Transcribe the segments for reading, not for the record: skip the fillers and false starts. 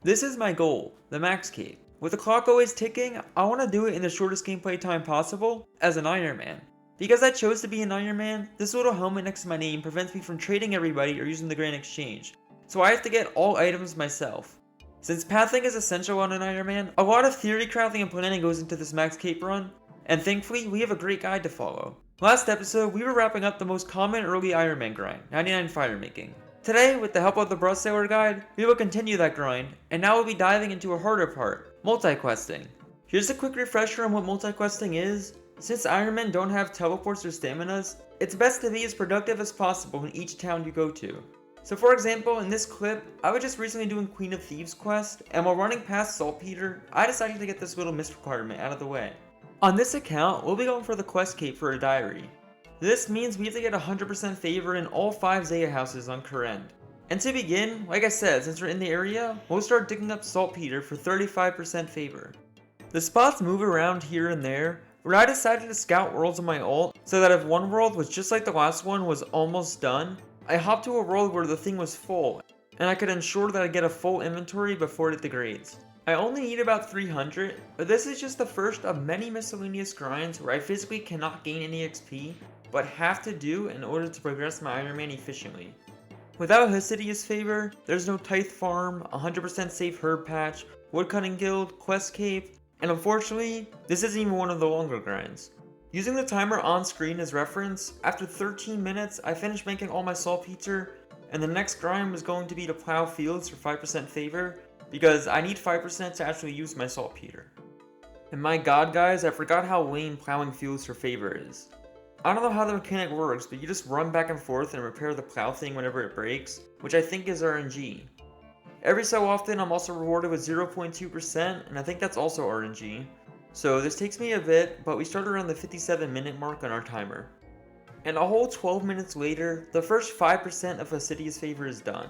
This is my goal, the max cape. With the clock always ticking, I want to do it in the shortest gameplay time possible, as an Ironman. Because I chose to be an Ironman, this little helmet next to my name prevents me from trading everybody or using the Grand Exchange, so I have to get all items myself. Since pathing is essential on an Ironman, a lot of theory crafting and planning goes into this max cape run, and thankfully we have a great guide to follow. Last episode, we were wrapping up the most common early Ironman grind, 99 fire making. Today, with the help of the Brush Sailor guide, we will continue that grind, and now we'll be diving into a harder part, multi-questing. Here's a quick refresher on what multi-questing is. Since Ironmen don't have teleports or staminas, it's best to be as productive as possible in each town you go to. So for example, in this clip, I was just recently doing Queen of Thieves quest, and while running past Saltpeter, I decided to get this little mist requirement out of the way. On this account, we'll be going for the quest cape for a diary. This means we have to get 100% favor in all 5 Zaya houses on Kurend. And to begin, like I said, since we're in the area, we'll start digging up Saltpeter for 35% favor. The spots move around here and there, but I decided to scout worlds on my ult, so that if one world was just like the last one was almost done, I hopped to a world where the thing was full, and I could ensure that I get a full inventory before it degrades. I only need about 300, but this is just the first of many miscellaneous grinds where I physically cannot gain any XP, but have to do in order to progress my Ironman efficiently. Without Hesidious favor, there's no Tithe farm, 100% safe herb patch, woodcutting guild, quest cape, and unfortunately, this isn't even one of the longer grinds. Using the timer on screen as reference, after 13 minutes I finished making all my saltpeter, and the next grind was going to be to plow fields for 5% favor, because I need 5% to actually use my saltpeter. And my god guys, I forgot how lame plowing fields for favor is. I don't know how the mechanic works, but you just run back and forth and repair the plow thing whenever it breaks, which I think is RNG. Every so often I'm also rewarded with 0.2%, and I think that's also RNG. So this takes me a bit, but we start around the 57-minute mark on our timer. And a whole 12 minutes later, the first 5% of Assidious favor is done.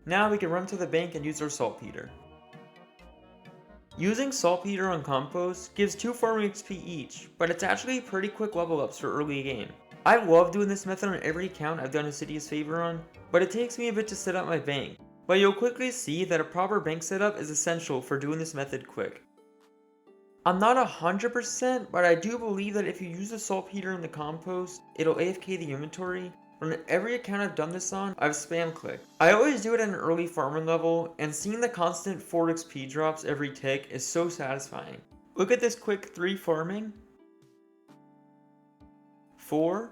Now we can run to the bank and use our saltpeter. Using saltpeter on compost gives 2 farming XP each, but it's actually pretty quick level ups for early game. I love doing this method on every account I've done Assidious favor on, but it takes me a bit to set up my bank. But you'll quickly see that a proper bank setup is essential for doing this method quick. I'm not 100%, but I do believe that if you use the saltpeter in the compost, it'll AFK the inventory. On every account I've done this on, I've spam clicked. I always do it at an early farming level, and seeing the constant 4 XP drops every tick is so satisfying. Look at this quick 3 farming. 4.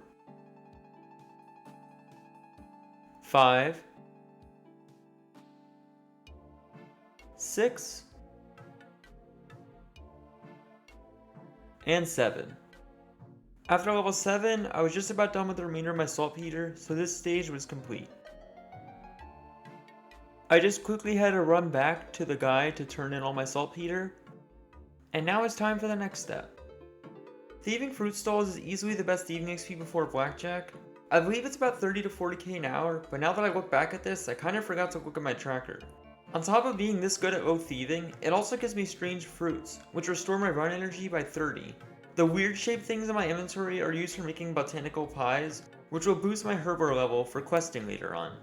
5. 6. And 7. After level 7, I was just about done with the remainder of my saltpeter, so this stage was complete. I just quickly had to run back to the guide to turn in all my saltpeter, and now it's time for the next step. Thieving fruit stalls is easily the best thieving XP before blackjack. I believe it's about 30 to 40k an hour, but now that I look back at this, I kinda forgot to look at my tracker. On top of being this good at low thieving, it also gives me strange fruits, which restore my run energy by 30. The weird shaped things in my inventory are used for making botanical pies, which will boost my herblore level for questing later on.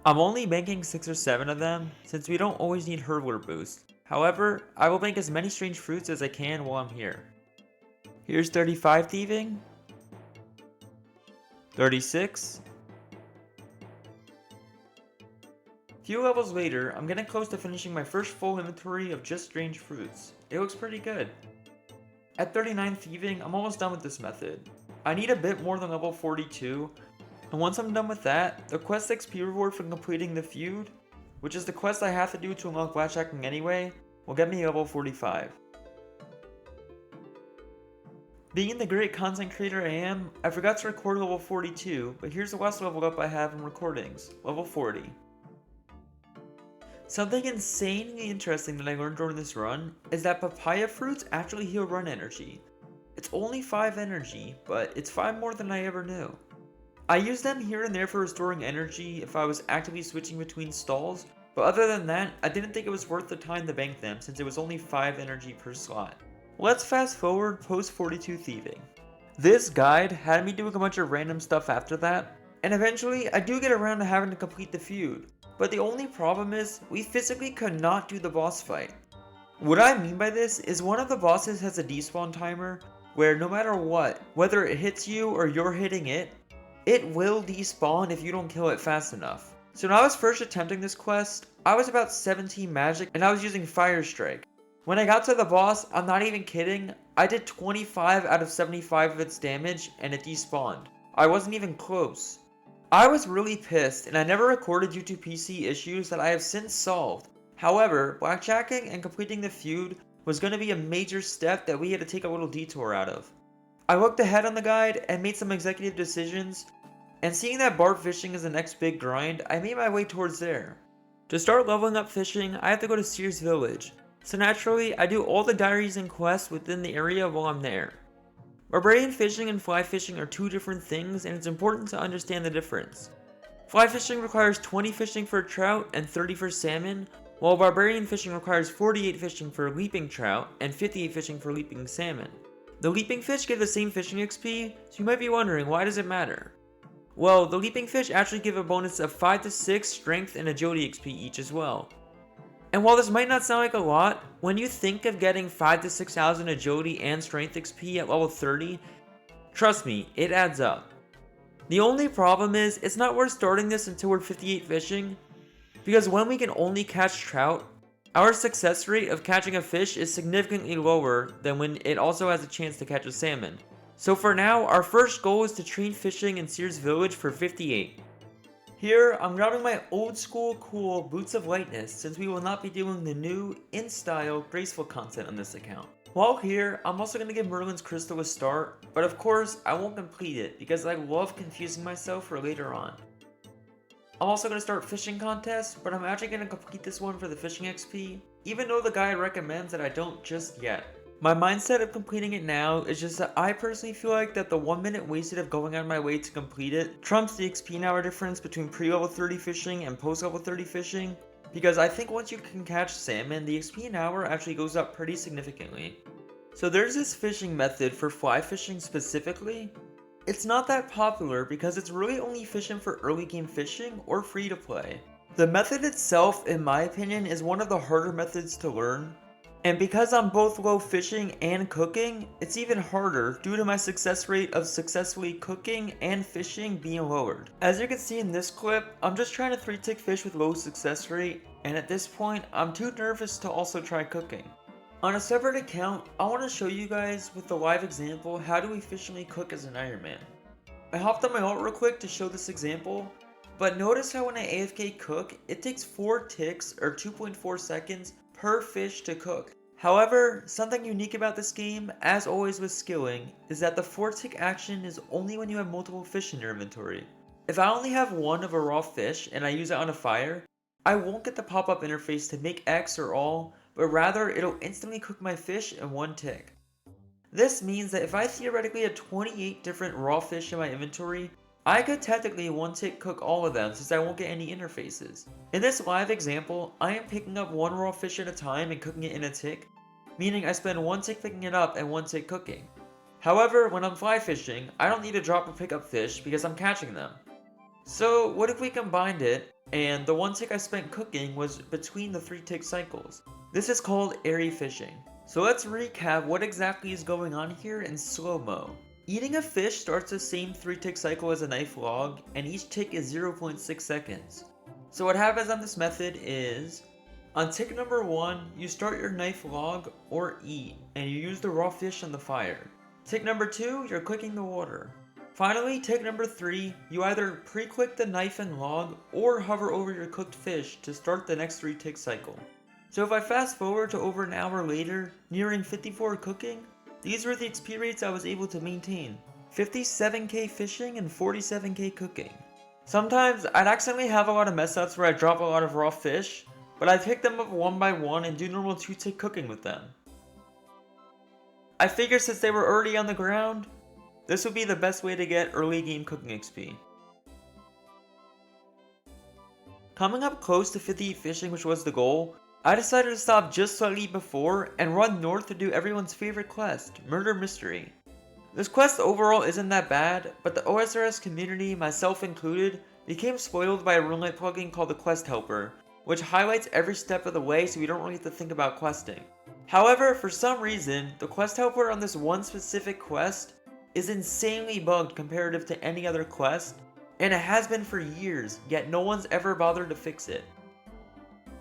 I'm only banking 6 or 7 of them, since we don't always need herblore boost. However, I will bank as many strange fruits as I can while I'm here. Here's 35 thieving, 36. Few levels later, I'm getting close to finishing my first full inventory of just strange fruits. It looks pretty good. At 39 thieving, I'm almost done with this method. I need a bit more than level 42, and once I'm done with that, the quest XP reward for completing the feud, which is the quest I have to do to unlock blackjacking anyway, will get me level 45. Being the great content creator I am, I forgot to record level 42, but here's the last level up I have in recordings, level 40. Something insanely interesting that I learned during this run is that papaya fruits actually heal run energy. It's only 5 energy, but it's 5 more than I ever knew. I use them here and there for restoring energy if I was actively switching between stalls, but other than that, I didn't think it was worth the time to bank them since it was only 5 energy per slot. Let's fast forward post 42 thieving. This guide had me doing a bunch of random stuff after that, and eventually I do get around to having to complete the feud, but the only problem is we physically could not do the boss fight. What I mean by this is one of the bosses has a despawn timer where no matter what, whether it hits you or you're hitting it, it will despawn if you don't kill it fast enough. So when I was first attempting this quest, I was about 17 magic and I was using Fire Strike. When I got to the boss, I'm not even kidding, I did 25 out of 75 of its damage and it despawned. I wasn't even close. I was really pissed and I never recorded due to PC issues that I have since solved. However, blackjacking and completing the feud was going to be a major step that we had to take a little detour out of. I looked ahead on the guide and made some executive decisions, and seeing that barb fishing is the next big grind, I made my way towards there. To start leveling up fishing, I have to go to Sears Village, so naturally I do all the diaries and quests within the area while I'm there. Barbarian fishing and fly fishing are two different things, and it's important to understand the difference. Fly fishing requires 20 fishing for trout and 30 for salmon, while barbarian fishing requires 48 fishing for leaping trout and 58 fishing for leaping salmon. The leaping fish give the same fishing XP, so you might be wondering, why does it matter? Well, the leaping fish actually give a bonus of 5 to 6 strength and agility XP each as well. And while this might not sound like a lot, when you think of getting 5 to 6,000 agility and strength XP at level 30, trust me, it adds up. The only problem is, it's not worth starting this until we're 58 fishing, because when we can only catch trout, our success rate of catching a fish is significantly lower than when it also has a chance to catch a salmon. So for now, our first goal is to train fishing in Sears Village for 58. Here, I'm grabbing my old school cool Boots of Lightness since we will not be doing the new, in-style, graceful content on this account. While here, I'm also going to give Merlin's Crystal a start, but of course, I won't complete it because I love confusing myself for later on. I'm also going to start fishing contests, but I'm actually going to complete this one for the fishing XP, even though the guide recommends that I don't just yet. My mindset of completing it now is just that I personally feel like that the 1 minute wasted of going out of my way to complete it trumps the XP an hour difference between pre-level 30 fishing and post-level 30 fishing, because I think once you can catch salmon, the XP an hour actually goes up pretty significantly. So there's this fishing method for fly fishing specifically. It's not that popular because it's really only efficient for early game fishing or free to play. The method itself, in my opinion, is one of the harder methods to learn. And because I'm both low fishing and cooking, it's even harder due to my success rate of successfully cooking and fishing being lowered. As you can see in this clip, I'm just trying to 3-tick fish with low success rate, and at this point, I'm too nervous to also try cooking. On a separate account, I want to show you guys with the live example how to efficiently cook as an Ironman. I hopped on my ult real quick to show this example, but notice how when I AFK cook, it takes 4 ticks or 2.4 seconds per fish to cook. However, something unique about this game, as always with skilling, is that the 4-tick action is only when you have multiple fish in your inventory. If I only have one of a raw fish and I use it on a fire, I won't get the pop-up interface to make X or all, but rather it'll instantly cook my fish in 1 tick. This means that if I theoretically had 28 different raw fish in my inventory, I could technically 1-tick cook all of them since I won't get any interfaces. In this live example, I am picking up 1 raw fish at a time and cooking it in a tick, meaning I spend 1 tick picking it up and 1 tick cooking. However, when I'm fly fishing, I don't need to drop or pick up fish because I'm catching them. So what if we combined it, and the 1 tick I spent cooking was between the 3-tick cycles? This is called airy fishing. So let's recap what exactly is going on here in slow-mo. Eating a fish starts the same 3-tick cycle as a knife log, and each tick is 0.6 seconds. So what happens on this method is, on tick number 1, you start your knife log or eat, and you use the raw fish on the fire. Tick number 2, you're clicking the water. Finally, tick number 3, you either pre-click the knife and log, or hover over your cooked fish to start the next 3-tick cycle. So if I fast forward to over an hour later, nearing 54 cooking, these were the XP rates I was able to maintain. 57k fishing and 47k cooking. Sometimes I'd accidentally have a lot of mess ups where I drop a lot of raw fish, but I pick them up one by one and do normal 2-tick cooking with them. I figured since they were already on the ground, this would be the best way to get early game cooking XP. Coming up close to 58 fishing, which was the goal, I decided to stop just slightly before and run north to do everyone's favorite quest, Murder Mystery. This quest overall isn't that bad, but the OSRS community, myself included, became spoiled by a RuneLite plugin called the Quest Helper, which highlights every step of the way so we don't really have to think about questing. However, for some reason, the Quest Helper on this one specific quest is insanely bugged comparative to any other quest, and it has been for years, yet no one's ever bothered to fix it.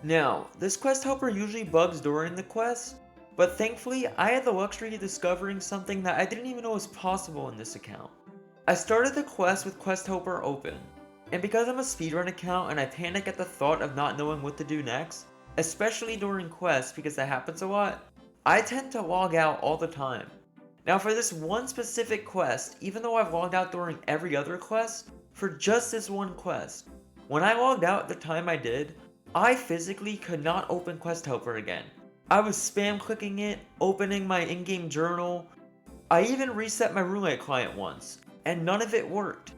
Now, this Quest Helper usually bugs during the quest, but thankfully, I had the luxury of discovering something that I didn't even know was possible in this account. I started the quest with Quest Helper open, and because I'm a speedrun account and I panic at the thought of not knowing what to do next, especially during quests because that happens a lot, I tend to log out all the time. Now for this one specific quest, even though I've logged out during every other quest, for just this one quest, when I logged out at the time I did, I physically could not open Quest Helper again. I was spam clicking it, opening my in-game journal. I even reset my RuneLite client once, and none of it worked.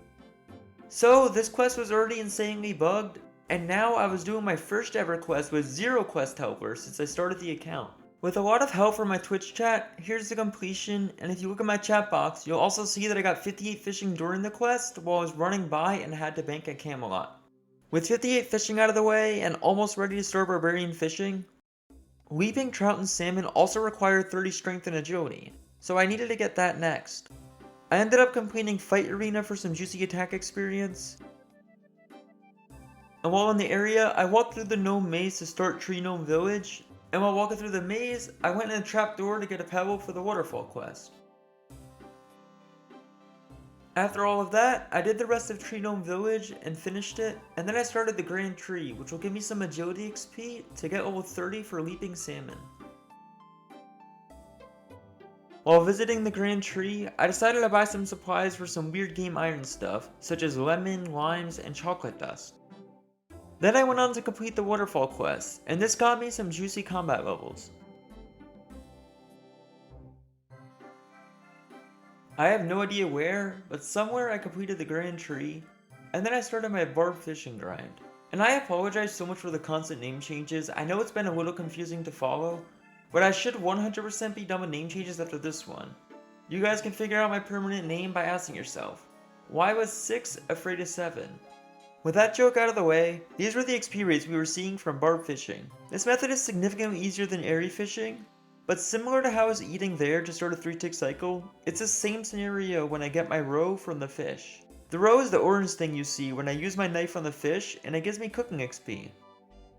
So this quest was already insanely bugged, and now I was doing my first ever quest with 0 Quest Helper since I started the account. With a lot of help from my Twitch chat, here's the completion, and if you look at my chat box, you'll also see that I got 58 fishing during the quest while I was running by and had to bank at Camelot. With 58 fishing out of the way and almost ready to start barbarian fishing, leaping trout and salmon also required 30 strength and agility, so I needed to get that next. I ended up completing Fight Arena for some juicy attack experience, and while in the area, I walked through the gnome maze to start Tree Gnome Village, and while walking through the maze, I went in a trapdoor to get a pebble for the waterfall quest. After all of that, I did the rest of Tree Gnome Village and finished it, and then I started the Grand Tree, which will give me some agility XP to get level 30 for leaping salmon. While visiting the Grand Tree, I decided to buy some supplies for some weird game iron stuff, such as lemon, limes, and chocolate dust. Then I went on to complete the waterfall quest, and this got me some juicy combat levels. I have no idea where, but somewhere I completed the Grand Tree, and then I started my barb fishing grind. And I apologize so much for the constant name changes. I know it's been a little confusing to follow, but I should 100% be done with name changes after this one. You guys can figure out my permanent name by asking yourself, why was 6 afraid of 7? With that joke out of the way, these were the XP rates we were seeing from barb fishing. This method is significantly easier than airy fishing, but similar to how I was eating there to start a 3-tick cycle, it's the same scenario when I get my roe from the fish. The roe is the orange thing you see when I use my knife on the fish and it gives me cooking XP.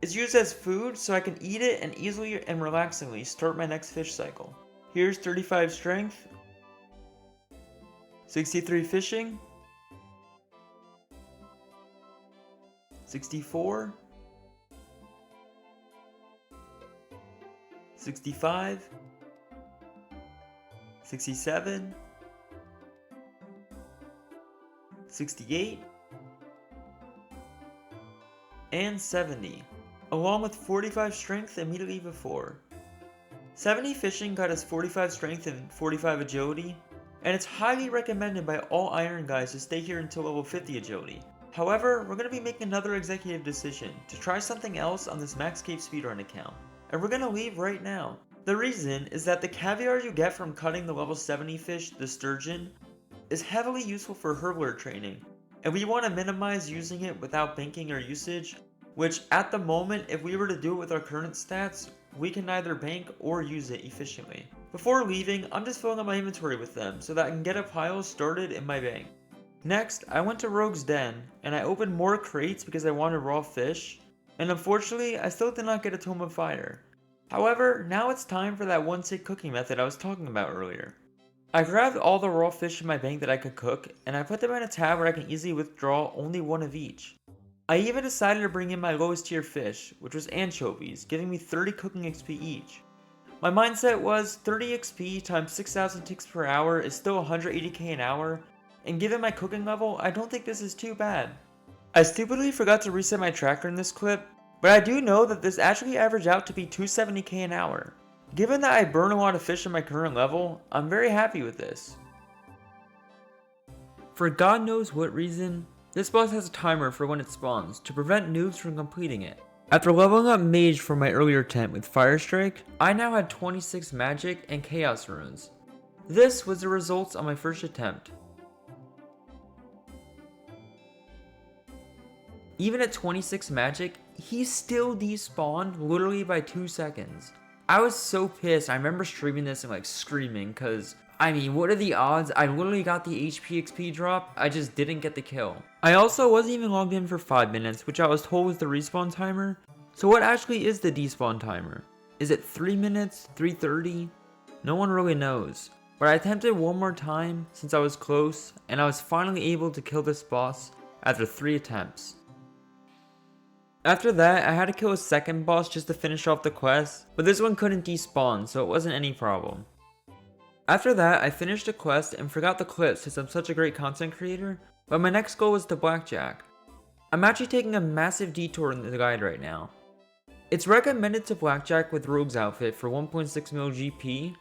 It's used as food so I can eat it and easily and relaxingly start my next fish cycle. Here's 35 strength, 63 fishing, 64, 65, 67, 68, and 70, along with 45 strength immediately before. 70 fishing got us 45 strength and 45 agility, and it's highly recommended by all iron guys to stay here until level 50 agility. However, we're going to be making another executive decision to try something else on this Max Cave Speedrun account, and we're going to leave right now. The reason is that the caviar you get from cutting the level 70 fish, the sturgeon, is heavily useful for herblore training, and we want to minimize using it without banking our usage, which at the moment, if we were to do it with our current stats, we can neither bank or use it efficiently. Before leaving, I'm just filling up my inventory with them so that I can get a pile started in my bank. Next, I went to Rogue's Den, and I opened more crates because I wanted raw fish, and unfortunately, I still did not get a Tome of Fire. However, now it's time for that one-tick cooking method I was talking about earlier. I grabbed all the raw fish in my bank that I could cook, and I put them in a tab where I can easily withdraw only one of each. I even decided to bring in my lowest tier fish, which was anchovies, giving me 30 cooking XP each. My mindset was 30 XP times 6,000 ticks per hour is still 180k an hour, and given my cooking level, I don't think this is too bad. I stupidly forgot to reset my tracker in this clip, but I do know that this actually averaged out to be 270k an hour. Given that I burn a lot of fish at my current level, I'm very happy with this. For God knows what reason, this boss has a timer for when it spawns to prevent noobs from completing it. After leveling up Mage from my earlier tent with Fire Strike, I now had 26 magic and chaos runes. This was the results on my first attempt. Even at 26 magic, he still despawned literally by 2 seconds. I was so pissed. I remember streaming this and like screaming because, I mean, what are the odds? I literally got the HP XP drop, I just didn't get the kill. I also wasn't even logged in for 5 minutes, which I was told was the respawn timer. So what actually is the despawn timer? Is it 3 minutes? 3:30? No one really knows. But I attempted one more time since I was close, and I was finally able to kill this boss after 3 attempts. After that, I had to kill a second boss just to finish off the quest, but this one couldn't despawn, so it wasn't any problem. After that, I finished the quest and forgot the clip since I'm such a great content creator, but my next goal was the Blackjack. I'm actually taking a massive detour in the guide right now. It's recommended to Blackjack with Rogue's outfit for 1.6 mil GP,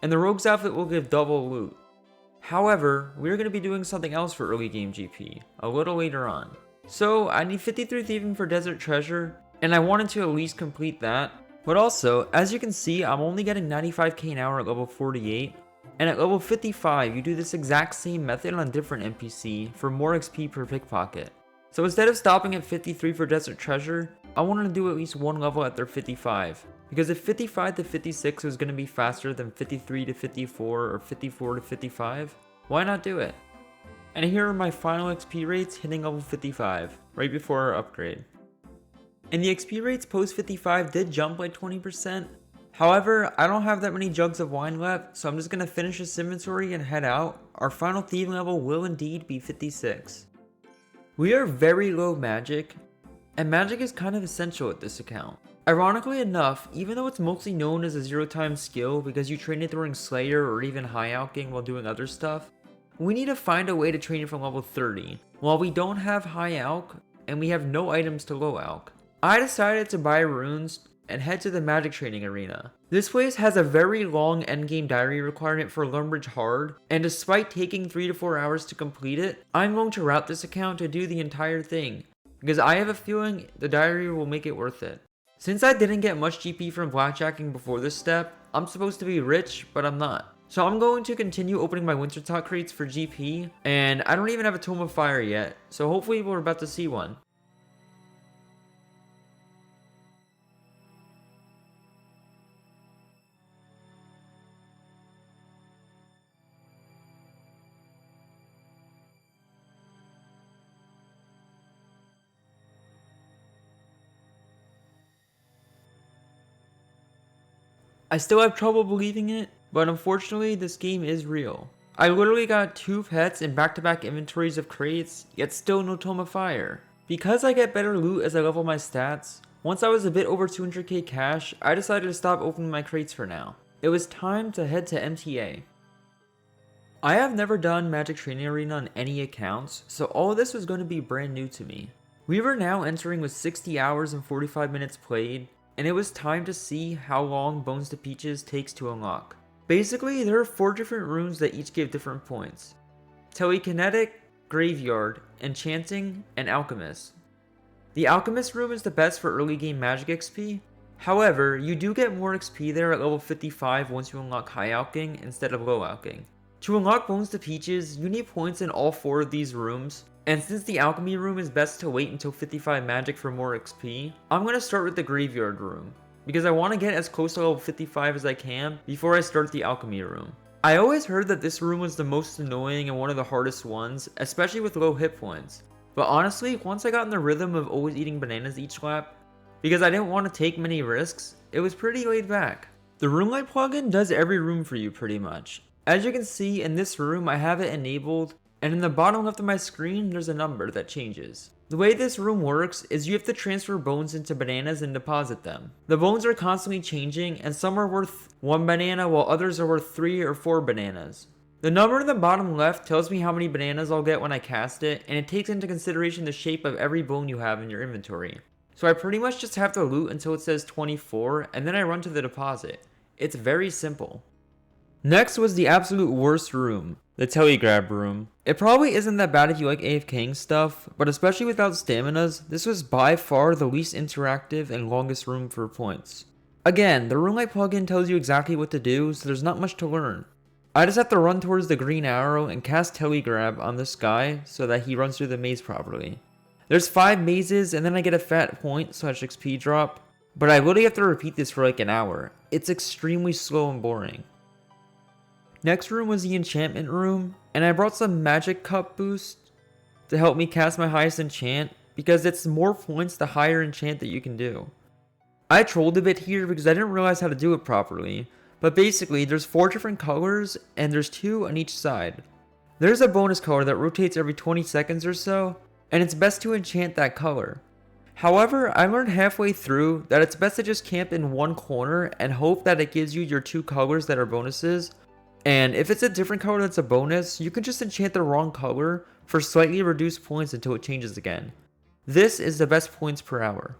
and the Rogue's outfit will give double loot. However, we're going to be doing something else for early game GP, a little later on. So, I need 53 thieving for Desert Treasure, and I wanted to at least complete that. But also, as you can see, I'm only getting 95k an hour at level 48, and at level 55, you do this exact same method on a different NPC for more XP per pickpocket. So instead of stopping at 53 for Desert Treasure, I wanted to do at least one level at their 55. Because if 55 to 56 was going to be faster than 53 to 54 or 54 to 55, why not do it? And here are my final XP rates hitting level 55, right before our upgrade. And the XP rates post 55 did jump by 20%. However, I don't have that many jugs of wine left, so I'm just going to finish this inventory and head out. Our final thieving level will indeed be 56. We are very low magic, and magic is kind of essential at this account. Ironically enough, even though it's mostly known as a 0-time skill because you train it during Slayer or even high alching while doing other stuff, we need to find a way to train it from level 30, while we don't have high alch, and we have no items to low alch. I decided to buy runes and head to the magic training arena. This place has a very long endgame diary requirement for Lumbridge Hard, and despite taking 3 to 4 hours to complete it, I'm going to route this account to do the entire thing, because I have a feeling the diary will make it worth it. Since I didn't get much GP from blackjacking before this step, I'm supposed to be rich, but I'm not. So I'm going to continue opening my winter talk crates for GP, and I don't even have a Tome of Fire yet, so hopefully we're about to see one. I still have trouble believing it, but unfortunately this game is real. I literally got 2 pets in back-to-back inventories of crates, yet still no Tome of Fire. Because I get better loot as I level my stats, once I was a bit over 200k cash, I decided to stop opening my crates for now. It was time to head to MTA. I have never done Magic Training Arena on any accounts, so all of this was going to be brand new to me. We were now entering with 60 hours and 45 minutes played, and it was time to see how long Bones to Peaches takes to unlock. Basically, there are 4 different rooms that each give different points. Telekinetic, Graveyard, Enchanting, and Alchemist. The Alchemist room is the best for early game magic XP. However, you do get more XP there at level 55 once you unlock high alching instead of low alching. To unlock Bones to Peaches, you need points in all 4 of these rooms, and since the alchemy room is best to wait until 55 magic for more XP, I'm going to start with the Graveyard room, because I want to get as close to level 55 as I can before I start the alchemy room. I always heard that this room was the most annoying and one of the hardest ones, especially with low hit points. But honestly, once I got in the rhythm of always eating bananas each lap, because I didn't want to take many risks, it was pretty laid back. The Roomlight plugin does every room for you pretty much. As you can see, in this room I have it enabled, and in the bottom left of my screen there's a number that changes. The way this room works is you have to transfer bones into bananas and deposit them. The bones are constantly changing, and some are worth 1 banana while others are worth 3 or 4 bananas. The number in the bottom left tells me how many bananas I'll get when I cast it, and it takes into consideration the shape of every bone you have in your inventory. So I pretty much just have to loot until it says 24, and then I run to the deposit. It's very simple. Next was the absolute worst room, the Telegrab room. It probably isn't that bad if you like AFKing stuff, but especially without staminas, this was by far the least interactive and longest room for points. Again, the Roomlight plugin tells you exactly what to do, so there's not much to learn. I just have to run towards the green arrow and cast Telegrab on this guy so that he runs through the maze properly. There's 5 mazes and then I get a fat point / XP drop, but I literally have to repeat this for like an hour. It's extremely slow and boring. Next room was the enchantment room, and I brought some magic cup boost to help me cast my highest enchant, because it's more points the higher enchant that you can do. I trolled a bit here because I didn't realize how to do it properly, but basically there's 4 different colors and there's 2 on each side. There's a bonus color that rotates every 20 seconds or so, and it's best to enchant that color. However, I learned halfway through that it's best to just camp in one corner and hope that it gives you your 2 colors that are bonuses, and if it's a different color that's a bonus, you can just enchant the wrong color for slightly reduced points until it changes again. This is the best points per hour.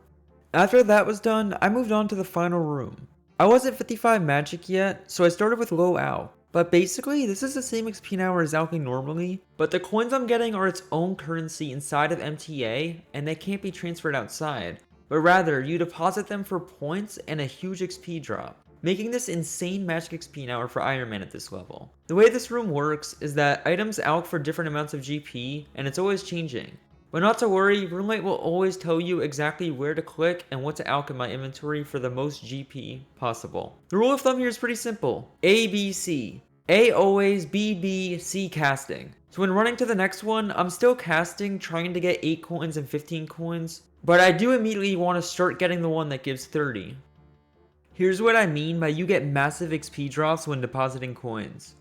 After that was done, I moved on to the final room. I wasn't 55 magic yet, so I started with low AL. But basically, this is the same XP an hour as alching normally, but the coins I'm getting are its own currency inside of MTA, and they can't be transferred outside, but rather you deposit them for points and a huge XP drop, making this insane magic XP an hour for Ironman at this level. The way this room works is that items alch for different amounts of GP, and it's always changing. But not to worry, Roomlight will always tell you exactly where to click and what to alch in my inventory for the most GP possible. The rule of thumb here is pretty simple. A, B, C. A always, B, B, C casting. So when running to the next one, I'm still casting, trying to get 8 coins and 15 coins, but I do immediately want to start getting the one that gives 30. Here's what I mean by you get massive XP drops when depositing coins.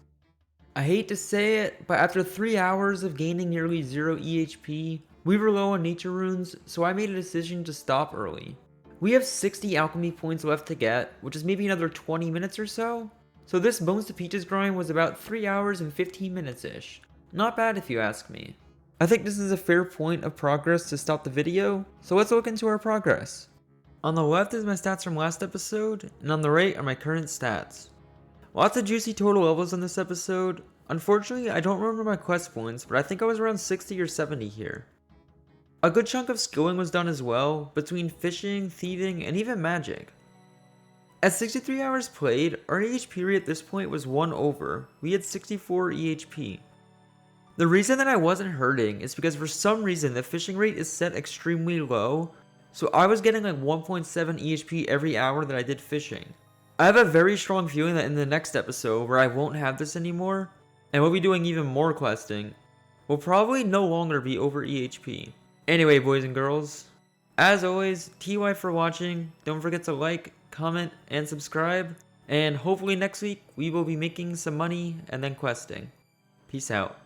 I hate to say it, but after 3 hours of gaining nearly 0 EHP, we were low on nature runes, so I made a decision to stop early. We have 60 alchemy points left to get, which is maybe another 20 minutes or so. So this Bones to Peaches grind was about 3 hours and 15 minutes-ish. Not bad if you ask me. I think this is a fair point of progress to stop the video, so let's look into our progress. On the left is my stats from last episode, and on the right are my current stats. Lots of juicy total levels in this episode. Unfortunately, I don't remember my quest points, but I think I was around 60 or 70 here. A good chunk of skilling was done as well, between fishing, thieving, and even magic. At 63 hours played, our EHP rate at this point was 1 over. We had 64 EHP. The reason that I wasn't hurting is because for some reason the fishing rate is set extremely low, so I was getting like 1.7 EHP every hour that I did fishing. I have a very strong feeling that in the next episode, where I won't have this anymore, and we'll be doing even more questing, we'll probably no longer be over EHP. Anyway, boys and girls, as always, TY for watching. Don't forget to like, comment, and subscribe. And hopefully next week, we will be making some money and then questing. Peace out.